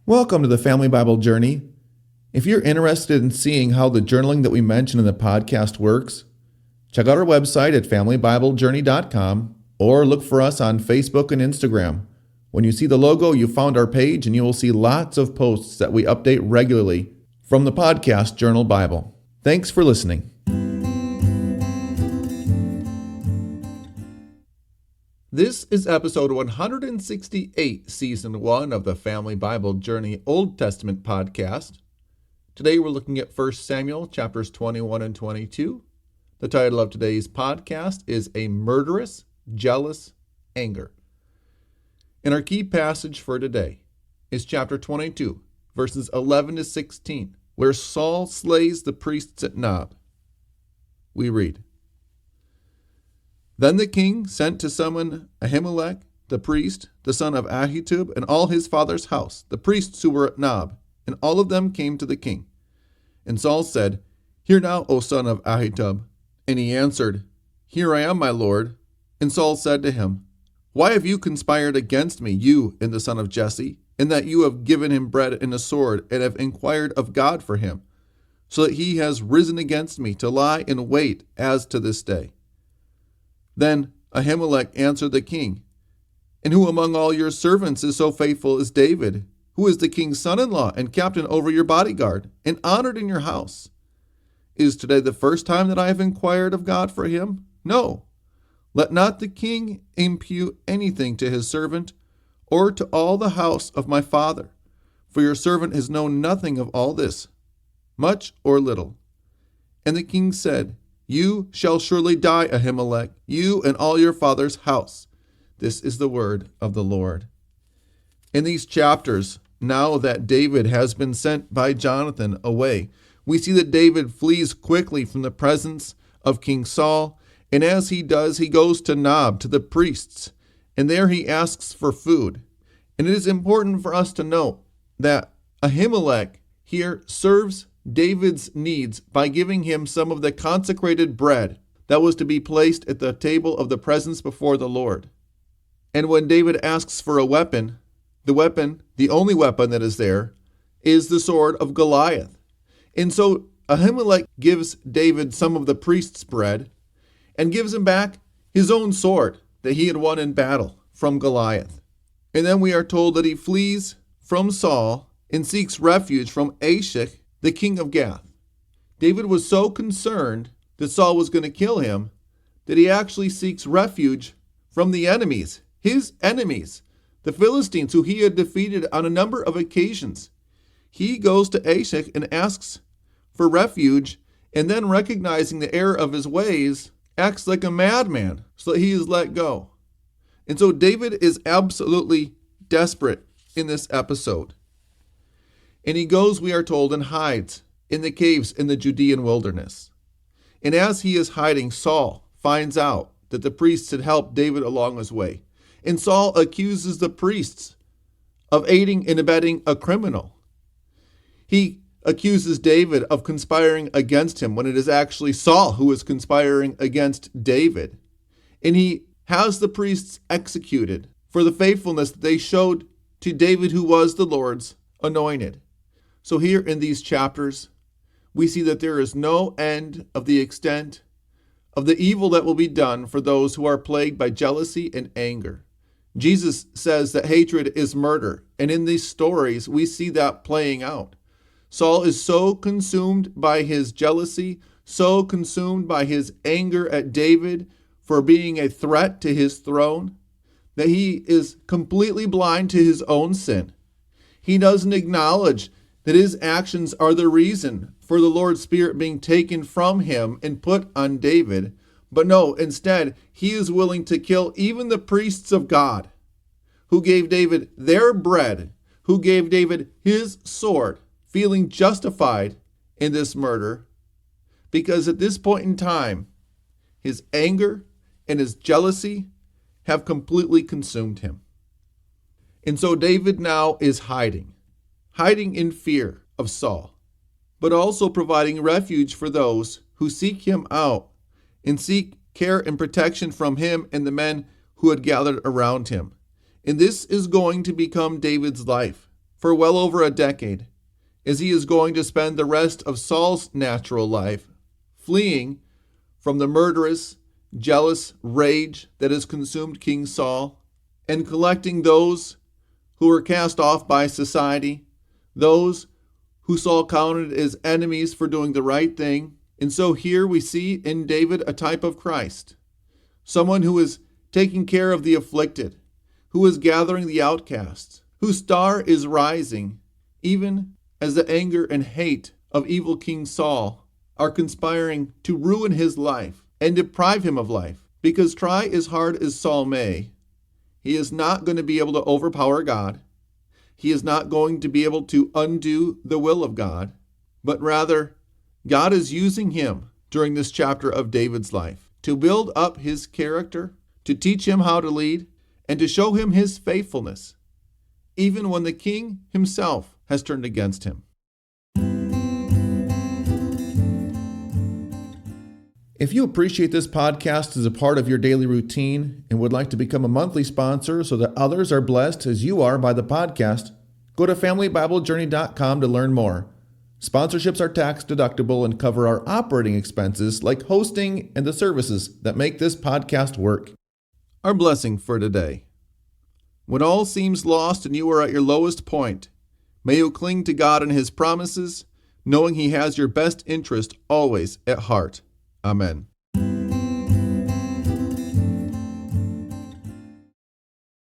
Welcome to the Family Bible Journey. If you're interested in seeing how the journaling that we mention in the podcast works, check out our website at familybiblejourney.com or look for us on Facebook and Instagram. When you see the logo, you found our page and you will see lots of posts that we update regularly from the podcast Journal Bible. Thanks for listening. This is episode 168, season 1 of the Family Bible Journey Old Testament podcast. Today we're looking at 1 Samuel chapters 21 and 22. The title of today's podcast is A Murderous, Jealous Anger. And our key passage for today is chapter 22, verses 11 to 16, where Saul slays the priests at Nob. We read, Then the king sent to summon Ahimelech, the priest, the son of Ahitub, and all his father's house, the priests who were at Nob, and all of them came to the king. And Saul said, Hear now, O son of Ahitub. And he answered, Here I am, my lord. And Saul said to him, Why have you conspired against me, you and the son of Jesse, in that you have given him bread and a sword, and have inquired of God for him, so that he has risen against me to lie in wait as to this day? Then Ahimelech answered the king, And who among all your servants is so faithful as David, who is the king's son-in-law and captain over your bodyguard, and honored in your house? Is today the first time that I have inquired of God for him? No. Let not the king impute anything to his servant, or to all the house of my father, for your servant has known nothing of all this, much or little. And the king said, You shall surely die, Ahimelech, you and all your father's house. This is the word of the Lord. In these chapters, now that David has been sent by Jonathan away, we see that David flees quickly from the presence of King Saul, and as he does, he goes to Nob, to the priests, and there he asks for food. And it is important for us to note that Ahimelech here serves David's needs by giving him some of the consecrated bread that was to be placed at the table of the presence before the Lord. And when David asks for a weapon, the only weapon that is there, is the sword of Goliath. And so Ahimelech gives David some of the priest's bread and gives him back his own sword that he had won in battle from Goliath. And then we are told that he flees from Saul and seeks refuge from Achish, the king of Gath. David was so concerned that Saul was going to kill him that he actually seeks refuge from the enemies, his enemies, the Philistines, who he had defeated on a number of occasions. He goes to Achish and asks for refuge, and then recognizing the error of his ways, acts like a madman so that he is let go. And so David is absolutely desperate in this episode. And he goes, we are told, and hides in the caves in the Judean wilderness. And as he is hiding, Saul finds out that the priests had helped David along his way. And Saul accuses the priests of aiding and abetting a criminal. He accuses David of conspiring against him when it is actually Saul who is conspiring against David. And he has the priests executed for the faithfulness that they showed to David, who was the Lord's anointed. So here in these chapters, we see that there is no end of the extent of the evil that will be done for those who are plagued by jealousy and anger. Jesus says that hatred is murder, and in these stories, we see that playing out. Saul is so consumed by his jealousy, so consumed by his anger at David for being a threat to his throne, that he is completely blind to his own sin. He doesn't acknowledge that his actions are the reason for the Lord's Spirit being taken from him and put on David. But no, instead, he is willing to kill even the priests of God, who gave David their bread, who gave David his sword, feeling justified in this murder, because at this point in time, his anger and his jealousy have completely consumed him. And so David now is hiding in fear of Saul, but also providing refuge for those who seek him out and seek care and protection from him and the men who had gathered around him. And this is going to become David's life. for well over a decade, as he is going to spend the rest of Saul's natural life fleeing from the murderous, jealous rage that has consumed King Saul, and collecting those who were cast off by society, those who Saul counted as enemies for doing the right thing. And so here we see in David a type of Christ, someone who is taking care of the afflicted, who is gathering the outcasts, whose star is rising, even as the anger and hate of evil King Saul are conspiring to ruin his life and deprive him of life. Because try as hard as Saul may, he is not going to be able to overpower God. He is not going to be able to undo the will of God, but rather, God is using him during this chapter of David's life to build up his character, to teach him how to lead, and to show him his faithfulness, even when the king himself has turned against him. If you appreciate this podcast as a part of your daily routine and would like to become a monthly sponsor so that others are blessed as you are by the podcast, go to FamilyBibleJourney.com to learn more. Sponsorships are tax deductible and cover our operating expenses like hosting and the services that make this podcast work. Our blessing for today. When all seems lost and you are at your lowest point, may you cling to God and his promises, knowing he has your best interest always at heart. Amen.